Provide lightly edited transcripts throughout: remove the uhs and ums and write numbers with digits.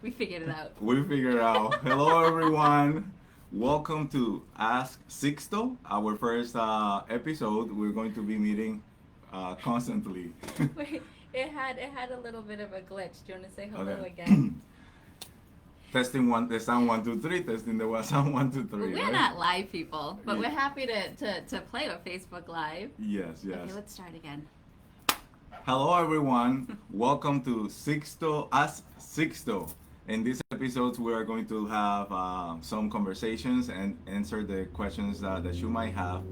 We figured it out. We figured out. Hello, everyone. Welcome to Ask Sixto, our first episode. We're going to be meeting constantly. Wait, it had a little bit of a glitch. Do you want to say hello Okay. again? Testing one, the sound 1 2 3. Testing the sound 1 2 3. We're right? not live people, but Yeah. we're happy to play with Facebook Live. Yes, yes. Okay, let's start again. Hello, everyone. Welcome to Sixto Ask Sixto. In these episodes, we are going to have some conversations and answer the questions that you might have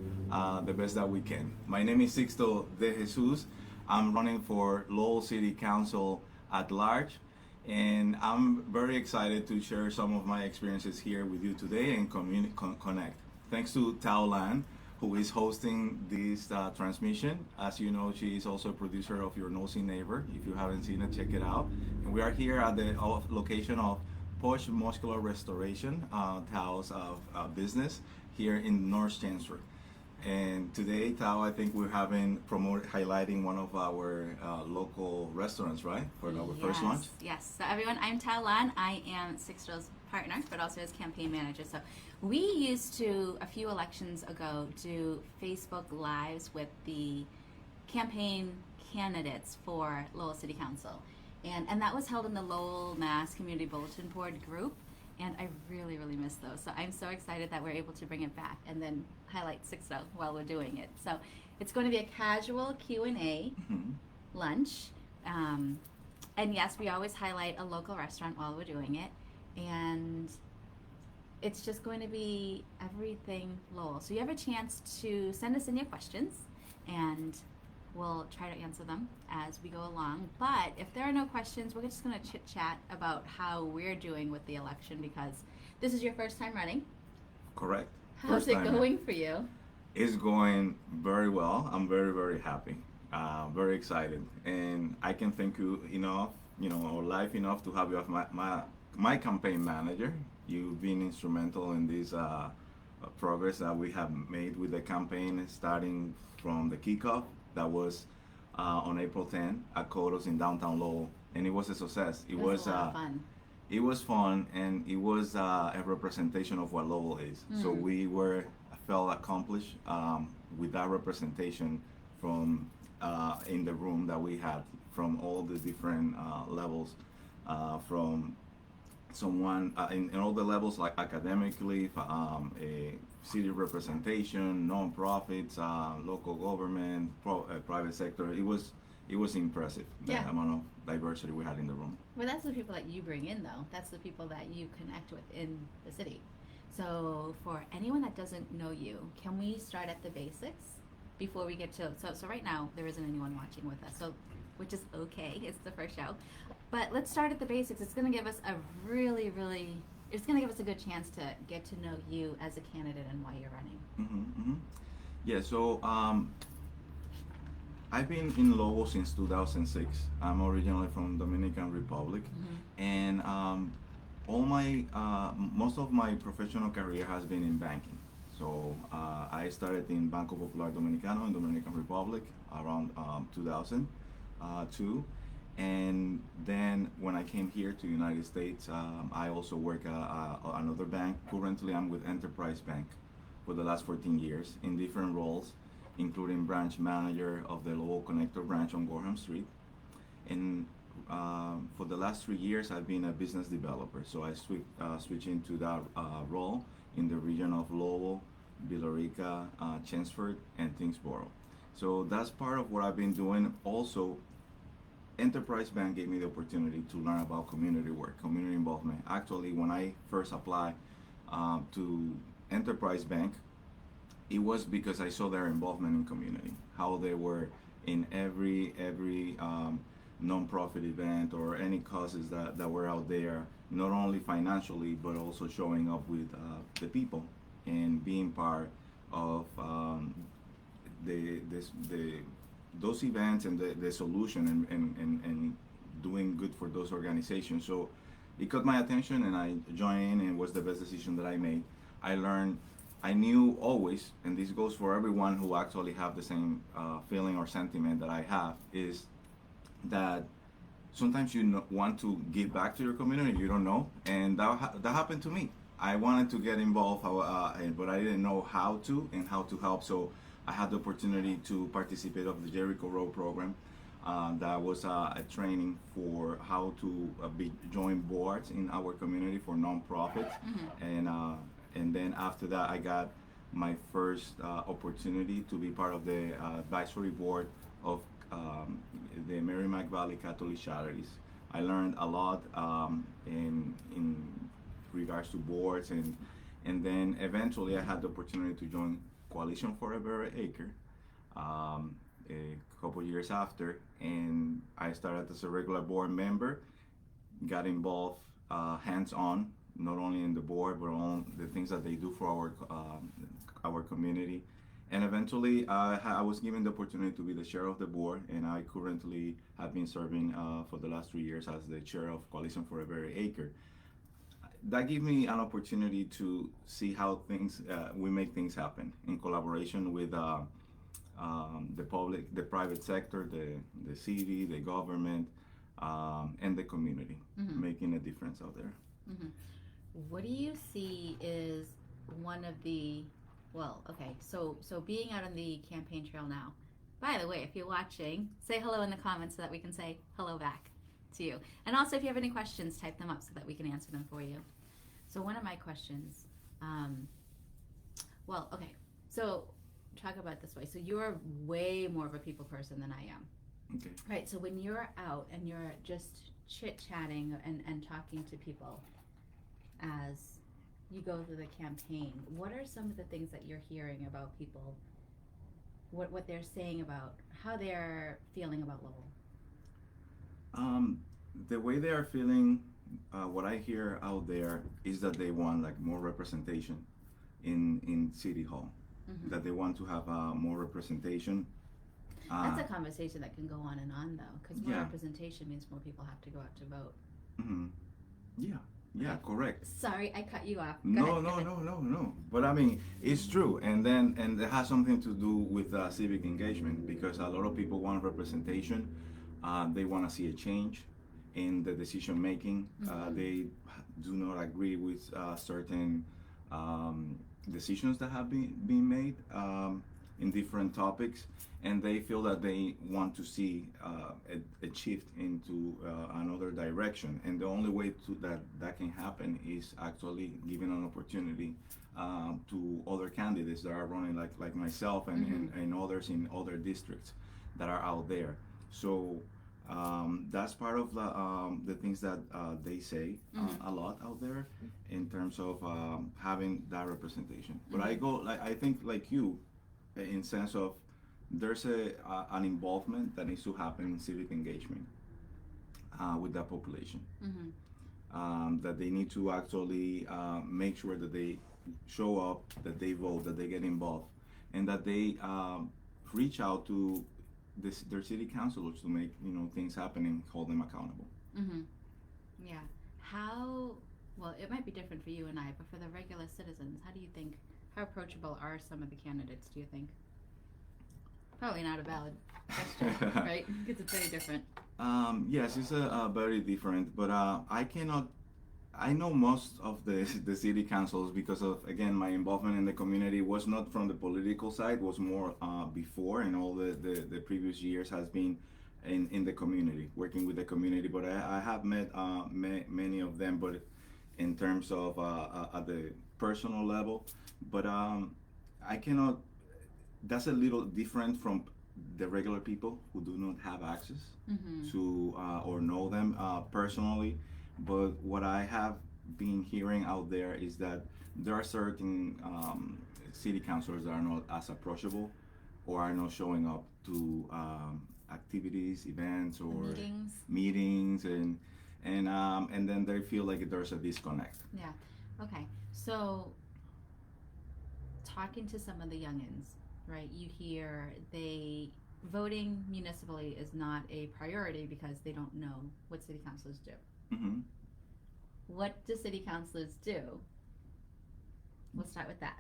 the best that we can. My name is Sixto de Jesus. I'm running for Lowell City Council at large, and I'm very excited to share some of my experiences here with you today and connect. Thanks to Thao and I, who is hosting this transmission. As you know, she is also a producer of Your Nosy Neighbor. If you haven't seen it, check it out. And we are here at the location of Posh Muscular Restoration, Tao's business here in North Chancellor. And today, Tao, I think we're highlighting one of our local restaurants, right? For our first launch? Yes. So everyone, I'm Thao and I am Sixto's partner, but also his campaign manager. So we used to, a few elections ago, do Facebook Lives with the campaign candidates for Lowell City Council. And that was held in the Lowell Mass Community Bulletin Board group. And I really, really miss those. So I'm so excited that we're able to bring it back and then highlight Sixto while we're doing it. So it's going to be a casual Q&A lunch. And yes, we always highlight a local restaurant while we're doing it. And it's just going to be everything Lowell. So you have a chance to send us in your questions, and we'll try to answer them as we go along. But if there are no questions, we're just going to chit chat about how we're doing with the election, because this is your first time running. Correct. How's First it time. going for you? It's going very well. I'm very, very happy, very excited, and I can thank you enough, or life enough to have you as my campaign manager. You've been instrumental in this progress that we have made with the campaign, starting from the kickoff that was on April 10 at Kodos in downtown Lowell, and it was a success. It was a lot of fun. It was fun, and it was a representation of what Lowell is. So we felt accomplished with that representation from in the room that we had from all the different levels, from someone in all the levels, like academically, a city representation, non-profits, local government, private sector. It was impressive, the amount of diversity we had in the room. Well, that's the people that you bring in, though. That's the people that you connect with in the city. So for anyone that doesn't know you, can we start at the basics before we get to, so right now there isn't anyone watching with us, so, which is okay, it's the first show. But let's start at the basics. It's going to give us it's going to give us a good chance to get to know you as a candidate and why you're running. Yeah, so I've been in Lowell since 2006. I'm originally from Dominican Republic, and most of my professional career has been in banking. So I started in Banco Popular Dominicano in Dominican Republic around 2002. And then when I came here to the United States, I also work at another bank. Currently, I'm with Enterprise Bank for the last 14 years in different roles, including branch manager of the Lowell Connector branch on Gorham Street. And for the last 3 years, I've been a business developer. So I switched into that role in the region of Lowell, Billerica, Chelmsford, and Tyngsboro. So that's part of what I've been doing. Also, Enterprise Bank gave me the opportunity to learn about community work, community involvement. Actually, when I first applied to Enterprise Bank, it was because I saw their involvement in community, how they were in every nonprofit event or any causes that were out there, not only financially, but also showing up with the people and being part of those events and the solution and doing good for those organizations. So it caught my attention, and I joined, and it was the best decision that I made. I knew always, and this goes for everyone who actually have the same feeling or sentiment that I have, is that sometimes you want to give back to your community, you don't know, and that happened to me. I wanted to get involved, but I didn't know how to and how to help. So I had the opportunity to participate of the Jericho Road program. That was a training for how to join boards in our community for nonprofits, and then after that I got my first opportunity to be part of the advisory board of the Merrimack Valley Catholic Charities. I learned a lot in regards to boards, and then eventually I had the opportunity to join Coalition for a Better Acre a couple years after, and I started as a regular board member, got involved hands-on, not only in the board but on the things that they do for our community. And eventually, I was given the opportunity to be the chair of the board, and I currently have been serving for the last 3 years as the chair of Coalition for a Better Acre. That gave me an opportunity to see how things we make things happen in collaboration with the public, the private sector, the city, the government, and the community, making a difference out there. What do you see is one of the, well, okay, so being out on the campaign trail now. By the way, if you're watching, say hello in the comments so that we can say hello back to you. And also, if you have any questions, type them up so that we can answer them for you. So one of my questions, well, okay, so talk about it this way. So you're way more of a people person than I am. Okay. Right, so when you're out and you're just chit-chatting and talking to people as you go through the campaign, what are some of the things that you're hearing about people, what they're saying about how they're feeling about Lowell? The way they are feeling, what I hear out there is that they want like more representation in City Hall. That they want to have more representation. That's a conversation that can go on and on, though, because more representation means more people have to go out to vote. Yeah, correct. Sorry, I cut you off. No. But I mean, it's true, and it has something to do with civic engagement, because a lot of people want representation. They want to see a change in the decision making. They do not agree with certain decisions that have been made in different topics, and they feel that they want to see a shift into another direction. And the only way that can happen is actually giving an opportunity to other candidates that are running like myself and others in other districts that are out there. So that's part of the things that they say a lot out there in terms of having that representation. But I think like you, in sense of there's an involvement that needs to happen in civic engagement with that population. That they need to actually make sure that they show up, that they vote, that they get involved, and that they reach out to their city councilors to make things happen and hold them accountable. Yeah. Well, it might be different for you and I, but for the regular citizens, how approachable are some of the candidates, do you think? Probably not a valid question, right? Because it's very different. Yes, it's very different, but I know most of the city councils because of, again, my involvement in the community was not from the political side, was more before, and all the previous years has been in the community, working with the community. But I have met many of them, but in terms of at the personal level. But I cannot, that's a little different from the regular people who do not have access to or know them personally. But what I have been hearing out there is that there are certain city councilors that are not as approachable or are not showing up to activities, events, or meetings, and then they feel like there's a disconnect. Yeah. Okay. So talking to some of the youngins, right? You hear voting municipally is not a priority because they don't know what city councilors do. What do city councilors do? We'll start with that.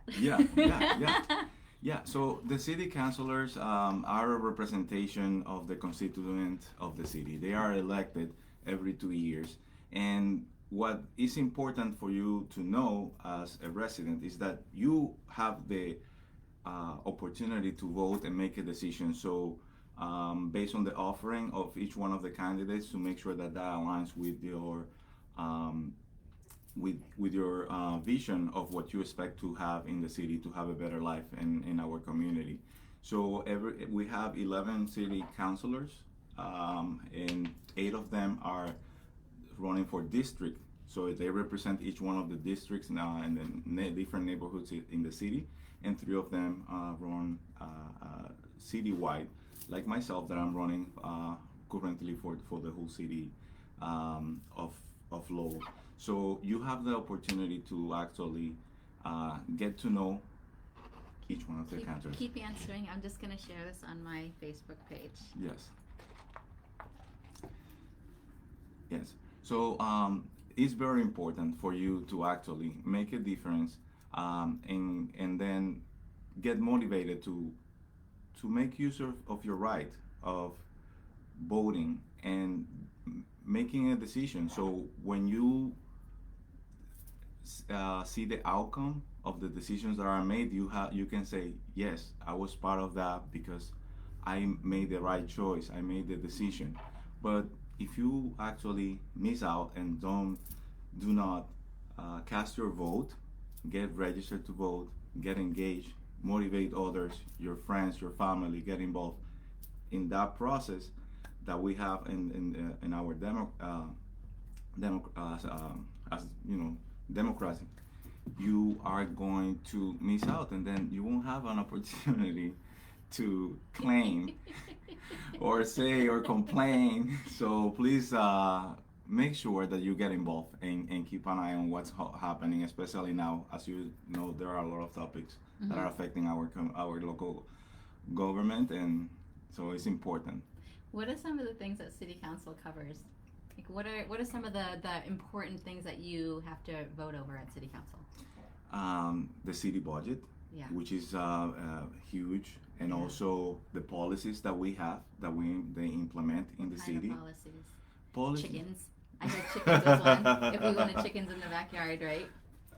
Yeah. So the city councilors are a representation of the constituent of the city. They are elected every 2 years. And what is important for you to know as a resident is that you have the opportunity to vote and make a decision. So, based on the offering of each one of the candidates, to make sure that that aligns um, with your vision of what you expect to have in the city to have a better life in our community. So we have 11 city councilors, and 8 of them are running for district. So they represent each one of the districts now and the different neighborhoods in the city, and 3 of them run citywide, like myself, that I'm running currently for the whole city of Lowell. So you have the opportunity to actually get to know each one of the candidates. Keep answering. I'm just going to share this on my Facebook page. Yes. Yes. So it's very important for you to actually make a difference, and then get motivated to make use of your right of voting and making a decision. So when you see the outcome of the decisions that are made, you can say, yes, I was part of that because I made the right choice. I made the decision. But if you actually miss out and do not cast your vote, get registered to vote, get engaged, motivate others, your friends, your family, get involved in that process that we have in our democracy, you are going to miss out, and then you won't have an opportunity to claim or say or complain. So please make sure that you get involved and keep an eye on what's happening, especially now. As you know, there are a lot of topics that are affecting our local government, and so it's important. What are some of the things that City Council covers? Like, what are some of the important things that you have to vote over at City Council? The city budget, Yeah. which is huge, and Yeah. also the policies that we have that they implement in the What city. kind of policies? Policy. Chickens. I heard chickens was one. If we wanted chickens in the backyard, right?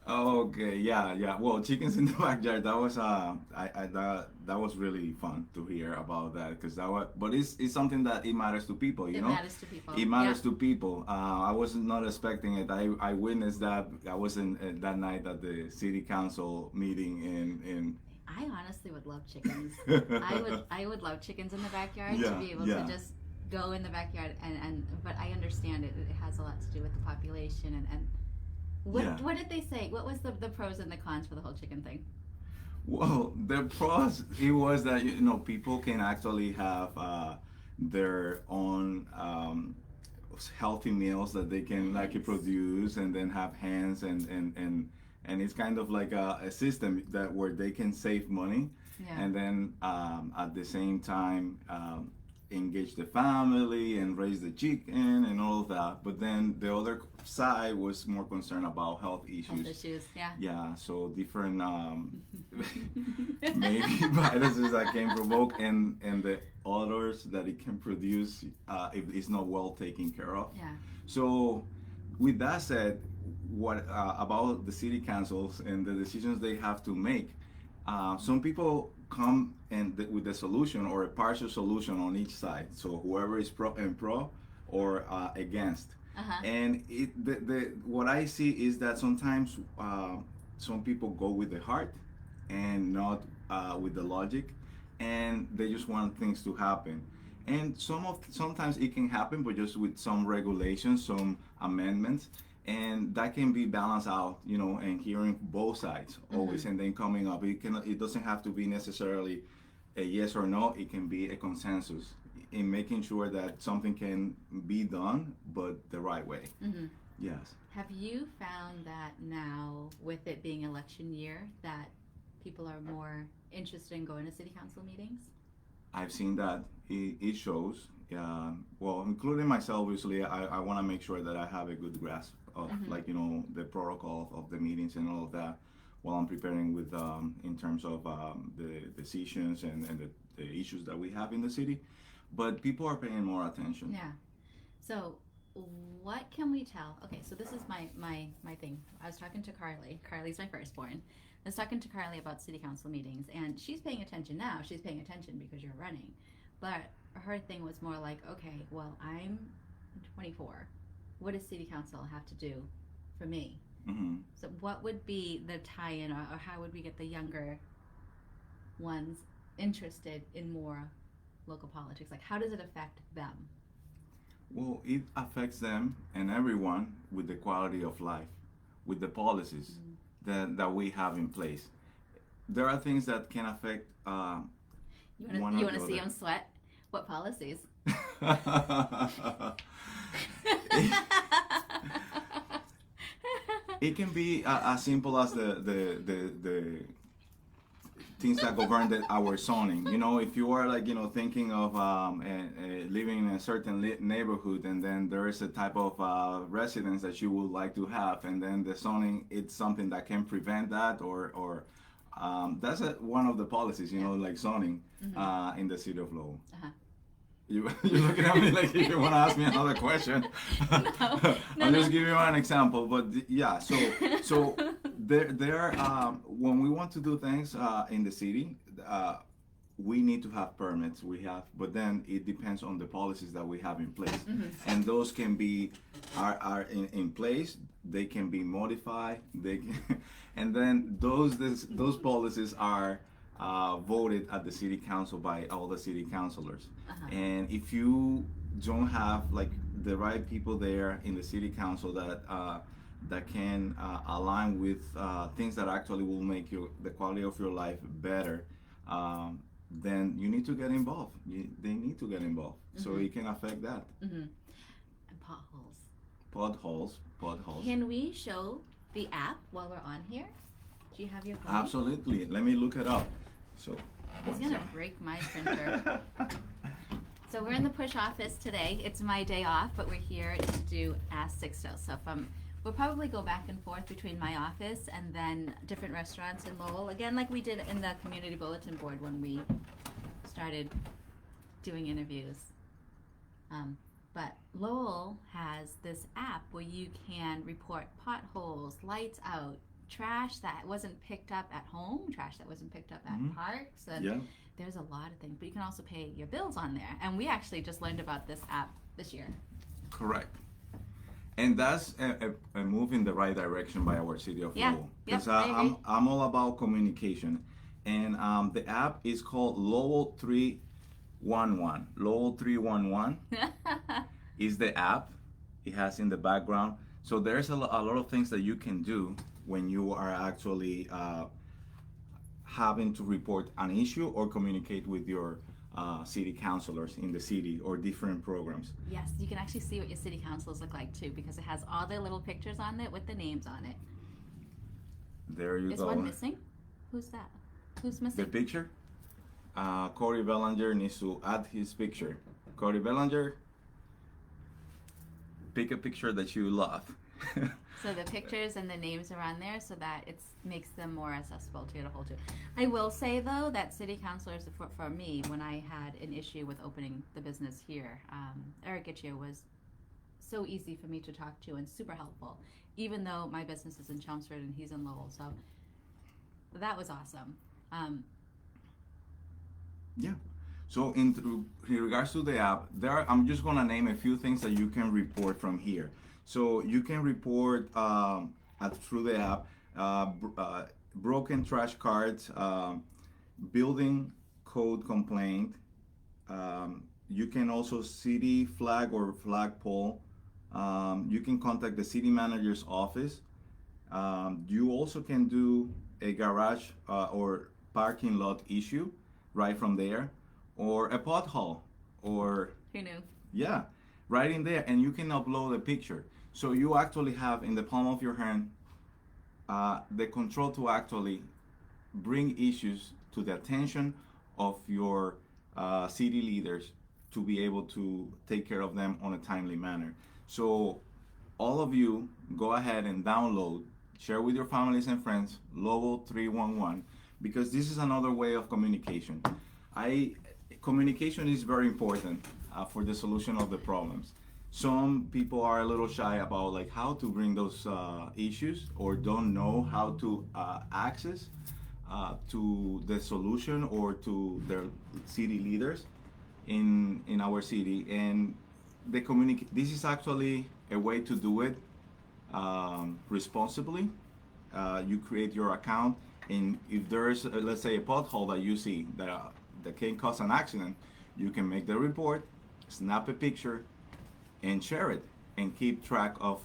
Okay, yeah. Well, chickens in the backyard. That was that was really fun to hear about that, because but it's something that it matters to people. You It know, matters to people. it matters Yeah. to people. I was not expecting it. I witnessed that. I was in that night at the city council meeting in. I honestly would love chickens. I would love chickens in the backyard to Yeah, be able yeah. to just go in the backyard and but I understand it has a lot to do with the population and Yeah. what did they say? What was the pros and the cons for the whole chicken thing? Well, the pros, it was that people can actually have their own healthy meals that they can like Nice. produce, and then have hens, and it's kind of like a system that where they can save money, Yeah. and then at the same time engage the family and raise the chicken and all of that. But then the other side was more concerned about health issues. Health issues, yeah. Yeah, so different maybe viruses that can provoke, and the odors that it can produce if it's not well taken care of. Yeah. So with that said, what about the city councils and the decisions they have to make? Some people come with the solution or a partial solution on each side. So whoever is pro or against. Uh-huh. And what I see is that sometimes some people go with the heart and not with the logic, and they just want things to happen. And sometimes it can happen, but just with some regulations, some amendments, and that can be balanced out, and hearing both sides always, and then coming up. It doesn't have to be necessarily a yes or no. It can be a consensus in making sure that something can be done, but the right way. Mm-hmm. Yes. Have you found that now, with it being election year, that people are more interested in going to city council meetings? I've seen that it shows. Well, including myself, obviously, I want to make sure that I have a good grasp of, the protocol of the meetings and all of that while I'm preparing with, in terms of the decisions and the issues that we have in the city. But people are paying more attention. Yeah. So what can we tell? Okay, so this is my thing. I was talking to Carly. Carly's my firstborn. I was talking to Carly about city council meetings, and she's paying attention now. She's paying attention because you're running. But her thing was more like, okay, well, I'm 24. What does city council have to do for me? Mm-hmm. So what would be the tie-in, or how would we get the younger ones interested in more local politics? Like, how does it affect them? Well, it affects them and everyone with the quality of life, with the policies that we have in place. There are things that can affect You one or want the to see other. them sweat? What policies? It can be as simple as the things that govern our zoning. You know, if you are like, you know, thinking of living in a certain neighborhood, and then there is a type of residence that you would like to have, and then the zoning, it's something that can prevent that, or that's one of the policies, you know, like zoning in the city of Lowell. Uh-huh. You're looking at me like you want to ask me another question. I'm just giving you an example, but yeah. So there. When we want to do things in the city, we need to have permits. We have, but then it depends on the policies that we have in place, and those can be are in place. They can be modified. They can, and then those policies are voted at the city council by all the city councilors. And if you don't have like the right people there in the city council that can align with things that actually will make the quality of your life better, then you need to get involved. They need to get involved, so it can affect that. And potholes. Potholes. Can we show the app while we're on here? Do you have your phone? Absolutely. Let me look it up. So. He's gonna break my printer. So we're in the push office today. It's my day off, but we're here to do Ask Sixto. So we'll probably go back and forth between my office and then different restaurants in Lowell. Again, like we did in the community bulletin board when we started doing interviews. But Lowell has this app where you can report potholes, lights out, trash that wasn't picked up at home, trash that wasn't picked up at parks, and there's a lot of things. But you can also pay your bills on there. And we actually just learned about this app this year. Correct. And that's a move in the right direction by our city of Lowell. Because I'm all about communication. And the app is called Lowell 311. Lowell 311 is the app. It has in the background. So there's a lot of things that you can do when you are actually having to report an issue or communicate with your city councilors in the city or different programs. Yes, you can actually see what your city councilors look like too, because it has all their little pictures on it with the names on it. There you go. Is one missing? Who's that? Who's missing? The picture? Corey Bellinger needs to add his picture. Corey Bellinger, pick a picture that you love. So the pictures and the names are on there so that it makes them more accessible to get a hold of. I will say though that city councilors, for me, when I had an issue with opening the business here, Eric Gitchia was so easy for me to talk to and super helpful, even though my business is in Chelmsford and he's in Lowell. So that was awesome. Yeah. So in regards to the app, I'm just gonna name a few things that you can report from here. So you can report through the app broken trash cards, building code complaint. You can also city flag or flagpole. You can contact the city manager's office. You also can do a garage or parking lot issue right from there, or a pothole, or Who knew? Yeah, right in there, and you can upload a picture. So you actually have in the palm of your hand the control to actually bring issues to the attention of your city leaders to be able to take care of them on a timely manner. So all of you go ahead and download, share with your families and friends Lowell 311, because this is another way of communication. Communication is very important for the solution of the problems. some people are a little shy about like how to bring those issues or don't know how to access to the solution or to their city leaders in our city. And the this is actually a way to do it responsibly. You create your account, and if there's let's say a pothole that you see that can cause an accident, you can make the report, snap a picture, and share it, and keep track of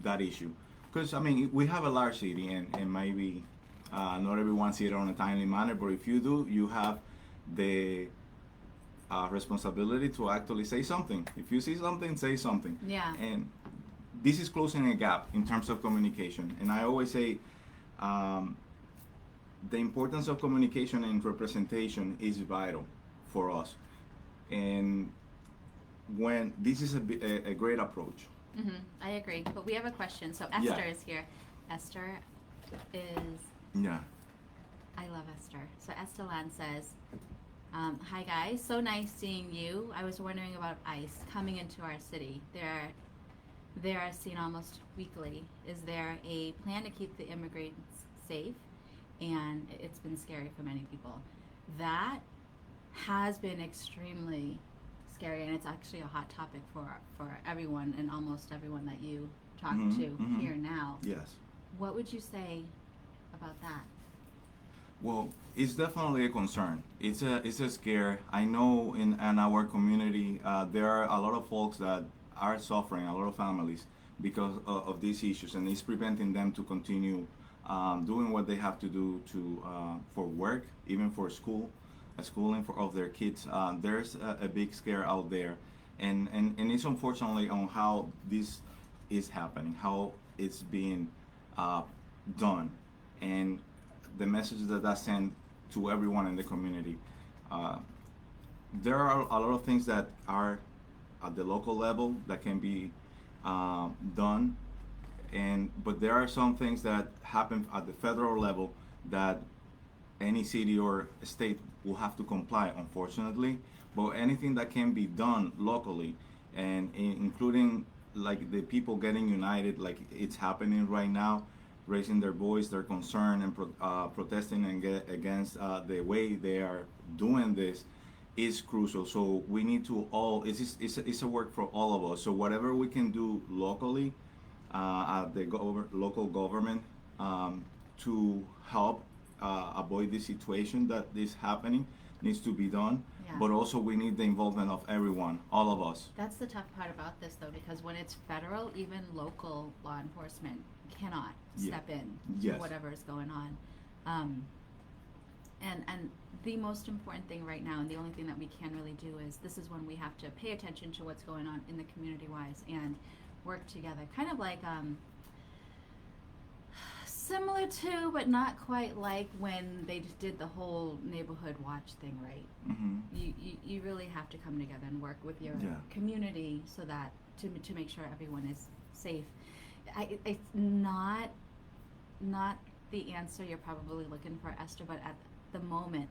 that issue. Because I mean, we have a large city, and maybe not everyone see it on a timely manner, but if you do, you have the responsibility to actually say something. If you see something, say something. Yeah. And this is closing a gap in terms of communication. And I always say the importance of communication and representation is vital for us. And when this is a great approach. I agree. But we have a question. So Esther is here. Esther is. Yeah. I love Esther. So Estelan says, "Hi guys, so nice seeing you. I was wondering about ICE coming into our city. They are seen almost weekly. Is there a plan to keep the immigrants safe? And it's been scary for many people. That has been extremely scary, and it's actually a hot topic for everyone and almost everyone that you talk to here now. Yes. What would you say about that?" Well, it's definitely a concern. It's a scare. I know in our community there are a lot of folks that are suffering, a lot of families because of these issues, and it's preventing them to continue doing what they have to do to for work, even for schooling of their kids. There's a big scare out there, and it's unfortunately on how this is happening, how it's being done, and the message that sent to everyone in the community. There are a lot of things that are at the local level that can be done, but there are some things that happen at the federal level that any city or state will have to comply, unfortunately. But anything that can be done locally, and including like the people getting united, like it's happening right now, raising their voice, their concern, and protesting against the way they are doing this, is crucial. So we need to all, it's a work for all of us. So whatever we can do locally at the local government to help avoid the situation that is happening needs to be done. Yeah. But also we need the involvement of everyone, all of us. That's the tough part about this, though, because when it's federal, even local law enforcement cannot step in to whatever is going on. And the most important thing right now, and the only thing that we can really do, is this is when we have to pay attention to what's going on in the community-wise and work together. Kind of like similar to, but not quite like when they just did the whole neighborhood watch thing, right? You really have to come together and work with your community so that to make sure everyone is safe. It's not the answer you're probably looking for, Esther, but at the moment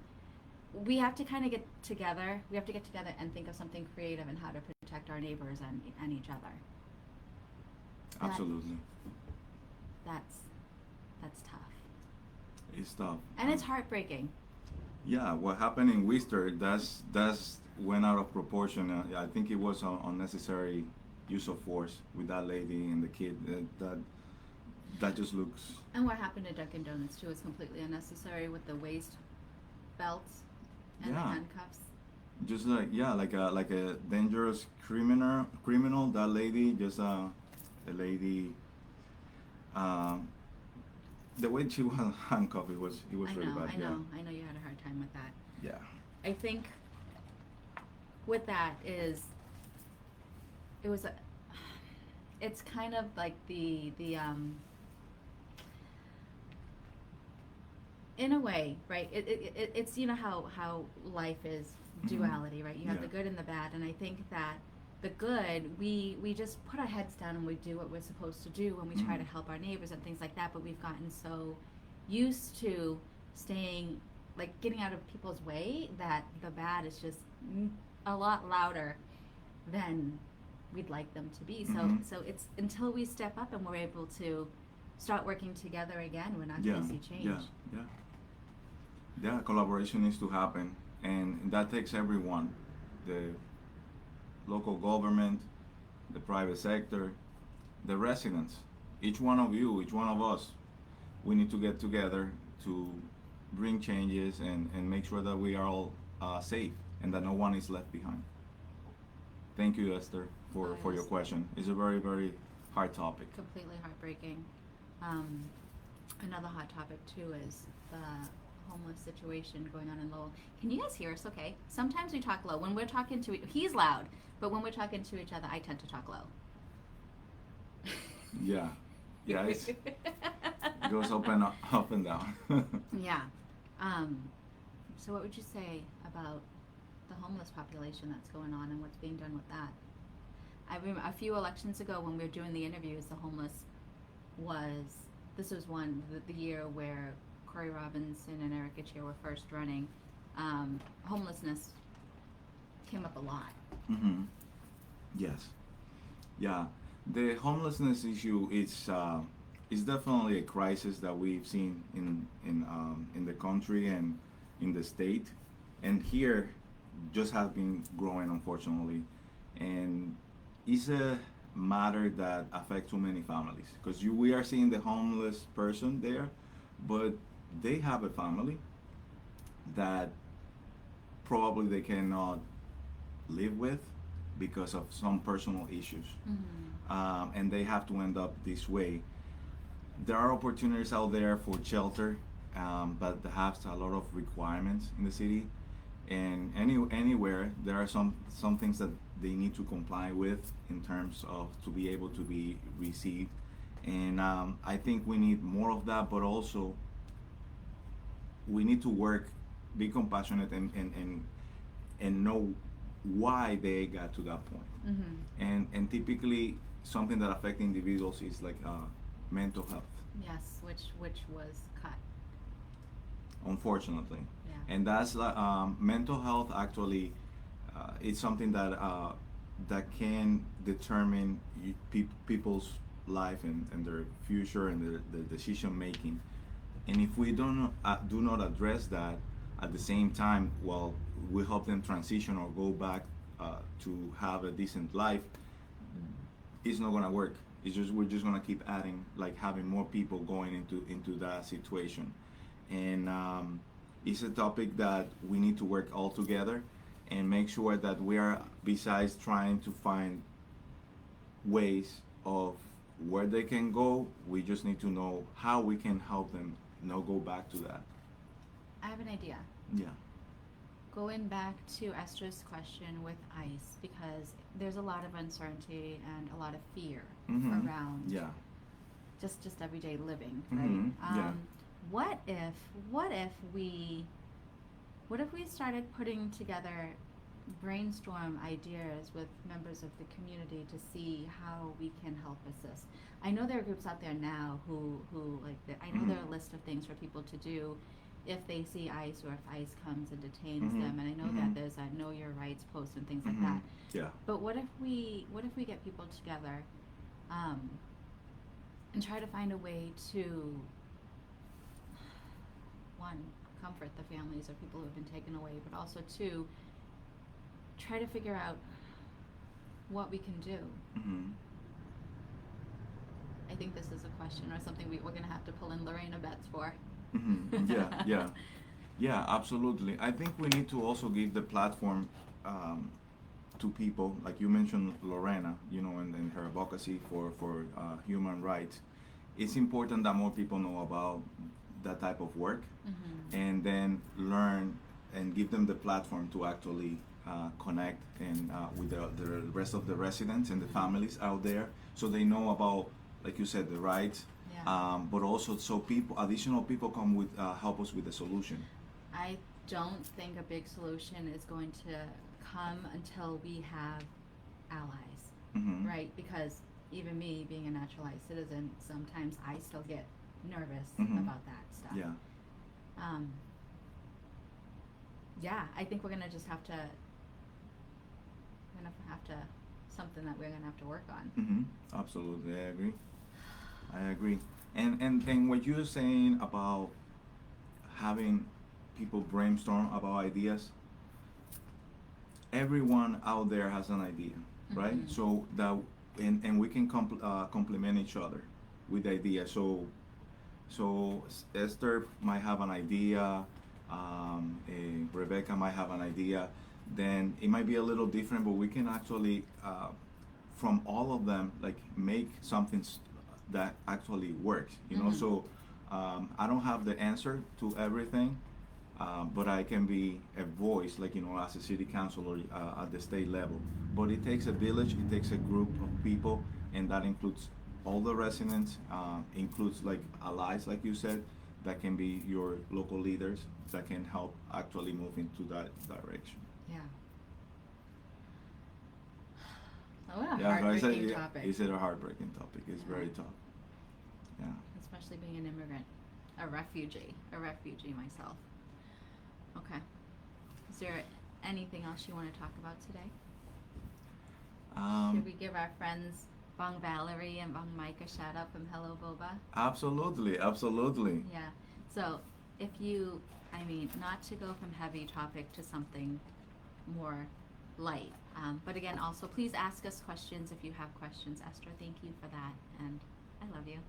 we have to kind of get together. We have to get together and think of something creative and how to protect our neighbors and each other. Absolutely. That's tough. It's tough. And it's heartbreaking. Yeah, what happened in Worcester, that's went out of proportion. I think it was an unnecessary use of force with that lady and the kid. That just looks. And what happened to Dunkin' Donuts too is completely unnecessary with the waist belts and the handcuffs. Just like a dangerous criminal. That lady, just a lady. The way she was handcuffed, it was really bad. I know you had a hard time with that. Yeah. I think with that it's kind of like the in a way, right? It's you know how life is duality, right? You have the good and the bad, and I think that the good, we just put our heads down and we do what we're supposed to do when we try to help our neighbors and things like that, but we've gotten so used to staying, like getting out of people's way, that the bad is just a lot louder than we'd like them to be. So Mhm. so it's until we step up and we're able to start working together again, we're not Yeah, going to see change. yeah, yeah. Collaboration needs to happen, and that takes everyone, the local government, the private sector, the residents, each one of you, each one of us. We need to get together to bring changes and make sure that we are all safe and that no one is left behind. Thank you, Esther, for your Yes. question. It's a very, very hard topic. Completely heartbreaking. Another hot topic too is the homeless situation going on in Lowell. Can you guys hear us okay? Sometimes we talk low. When we're talking to he's loud, but when we're talking to each other, I tend to talk low. Yeah, yeah, it goes up and down. Yeah. So what would you say about the homeless population that's going on and what's being done with that? I remember a few elections ago when we were doing the interviews, the homeless this was the year where Corey Robinson and Erica Chia were first running. Homelessness came up a lot. Mm-hmm. Yes. Yeah. The homelessness issue is definitely a crisis that we've seen in the country and in the state, and here just has been growing, unfortunately, and it's a matter that affects so many families because we are seeing the homeless person there, but they have a family that probably they cannot live with because of some personal issues. And they have to end up this way. There are opportunities out there for shelter, but they have a lot of requirements in the city. And anywhere there are some things that they need to comply with in terms of to be able to be received. And I think we need more of that, but also we need to work, be compassionate, and know why they got to that point. And typically something that affects individuals is like mental health, Yes, which was cut. unfortunately. Yeah. And that's mental health actually it's something that that can determine people's life and their future and their decision making. And if we do not address that at the same time, well, we help them transition or go back to have a decent life, it's not gonna work. We're just gonna keep adding, like having more people going into that situation. And it's a topic that we need to work all together and make sure that we are, besides trying to find ways of where they can go, we just need to know how we can help them not go back to that. I have an idea. Yeah. Going back to Esther's question with ICE, because there's a lot of uncertainty and a lot of fear Mhm. around Yeah. just everyday living, Mhm. right? Yeah. What if we started putting together brainstorm ideas with members of the community to see how we can help assist? I know there are groups out there now who I know there are a list of things for people to do if they see ICE or if ICE comes and detains them, and I know that there's a Know Your Rights post and things like that. Yeah. But what if we get people together and try to find a way to, one, comfort the families of people who have been taken away, but also two, try to figure out what we can do. Mhm. I think this is a question or something we're going to have to pull in Lorena Betts for. Mhm. Yeah, absolutely. I think we need to also give the platform to people, like you mentioned Lorena, and her advocacy for human rights. It's important that more people know about that type of work, and then learn and give them the platform to actually connect and with the rest of the residents and the families out there, so they know about, like you said, the rights. Yeah. But also so additional people come with help us with the solution. I don't think a big solution is going to come until we have allies, Mm-hmm. right? Because even me, being a naturalized citizen, sometimes I still get nervous Mhm. about that stuff. Yeah. Yeah, I think we're gonna have to something that we're gonna have to work on. Absolutely, I agree. And what you're saying about having people brainstorm about ideas, everyone out there has an idea, right? So that and we can complement each other with ideas. So Esther might have an idea, Rebecca might have an idea. Then it might be a little different, but we can actually from all of them like make something that actually works. You know, so I don't have the answer to everything. But I can be a voice, like, you know, as a city councilor at the state level. But it takes a village, it takes a group of people, and that includes all the residents, includes like allies, like you said, that can be your local leaders that can help actually move into that direction. Yeah. Oh, what a Yeah, so I said, heartbreaking topic. is it a heartbreaking topic? It's very tough. Yeah. Especially being an immigrant, a refugee myself. Okay. Is there anything else you want to talk about today? Should we give our friends Bong Valerie and Bong Mike a shout out from Hello Boba? Absolutely. Yeah. So if you, not to go from heavy topic to something more light, but again, also please ask us questions if you have questions. Esther, thank you for that, and I love you.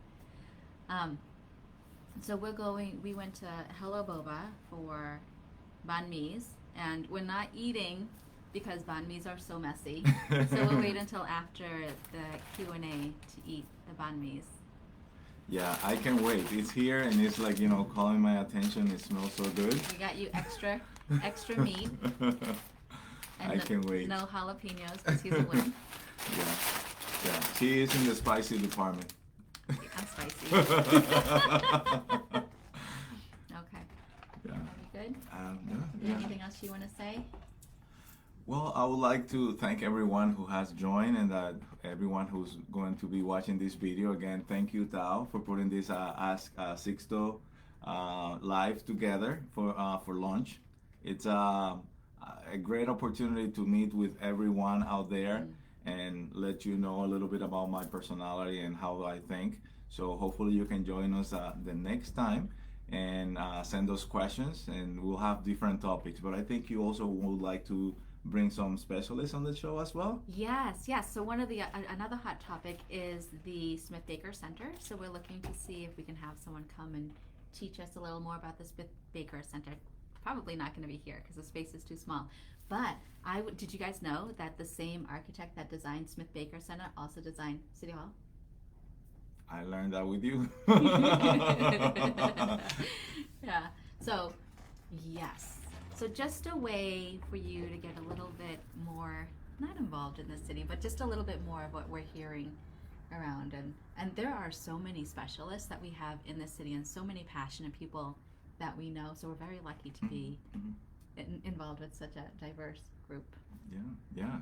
So we went to Hello Boba for banh mi's, and we're not eating because banh mi's are so messy. So we'll wait until after the Q&A to eat the banh mi's. Yeah, I can wait. It's here and it's like, you know, calling my attention. It smells so good. We got you extra meat. And I can wait. No jalapenos because he's a win. Yeah. She is in the spicy department. I'm spicy. Okay. Yeah. Are we good? Yeah. Anything else you want to say? Well, I would like to thank everyone who has joined and everyone who's going to be watching this video. Again, thank you, Thao, for putting this Ask Sixto live together for launch. It's a great opportunity to meet with everyone out there and let you know a little bit about my personality and how I think. So hopefully you can join us the next time and send us questions, and we'll have different topics. But I think you also would like to bring some specialists on the show as well? Yes. So one of the another hot topic is the Smith Baker Center. So we're looking to see if we can have someone come and teach us a little more about the Smith Baker Center. Probably not going to be here because the space is too small. But did you guys know that the same architect that designed Smith Baker Center also designed City Hall? I learned that with you. Yeah. So, yes. So just a way for you to get a little bit more, not involved in the city, but just a little bit more of what we're hearing around. And there are so many specialists that we have in the city and so many passionate people that we know. So we're very lucky to be involved with such a diverse group. Yeah.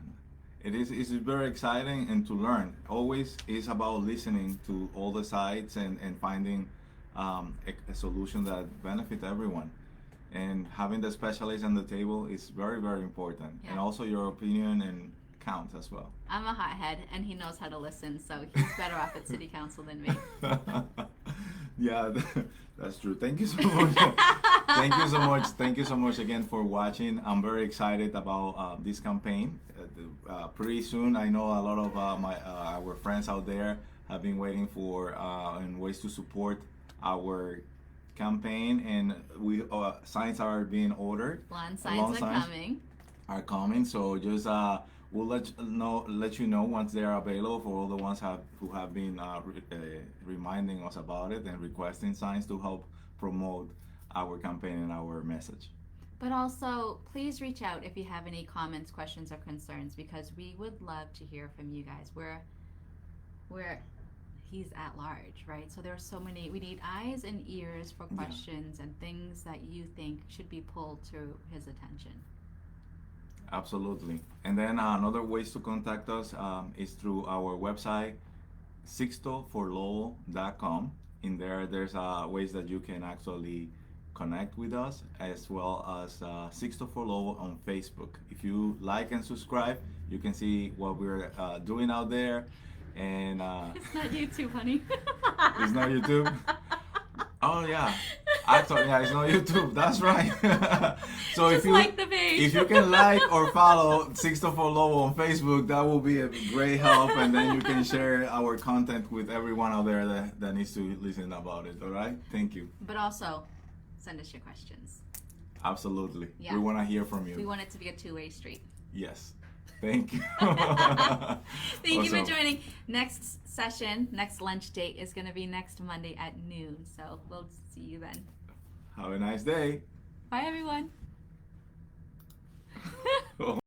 It's very exciting and to learn. Always is about listening to all the sides and finding a solution that benefits everyone. And having the specialist on the table is very, very important. Yeah. And also your opinion and counts as well. I'm a hothead and he knows how to listen, so he's better off at city council than me. Yeah, that's true. Thank you so much. Thank you so much again for watching. I'm very excited about this campaign. Pretty soon, I know a lot of our friends out there have been waiting for and ways to support our campaign, and we signs are being ordered. Lawn signs are coming. So just we'll let you know once they are available for all the ones who have been reminding us about it and requesting signs to help promote our campaign and our message. But also, please reach out if you have any comments, questions, or concerns, because we would love to hear from you guys. He's at large, right? So there are so many, we need eyes and ears for questions and things that you think should be pulled to his attention. Absolutely. And then another ways to contact us is through our website, sixtoforlowell.com. In there's ways that you can actually connect with us, as well as Sixto for Lowell on Facebook. If you like and subscribe, You can see what we're doing out there, and It's not YouTube, honey. it's not YouTube. Oh yeah, I thought yeah, it's not YouTube. That's right. So Just if you like the page. if you can like or follow Sixto for Lowell on Facebook, that will be a great help, and then you can share our content with everyone out there that needs to listen about it. All right, thank you. But also, send us your questions. Absolutely, Yeah. we want to hear from you. We want it to be a two-way street. Yes, thank you. Thank you for Awesome. joining. Next session, next lunch date is going to be next Monday at noon. So we'll see you then. Have a nice day. Bye, everyone.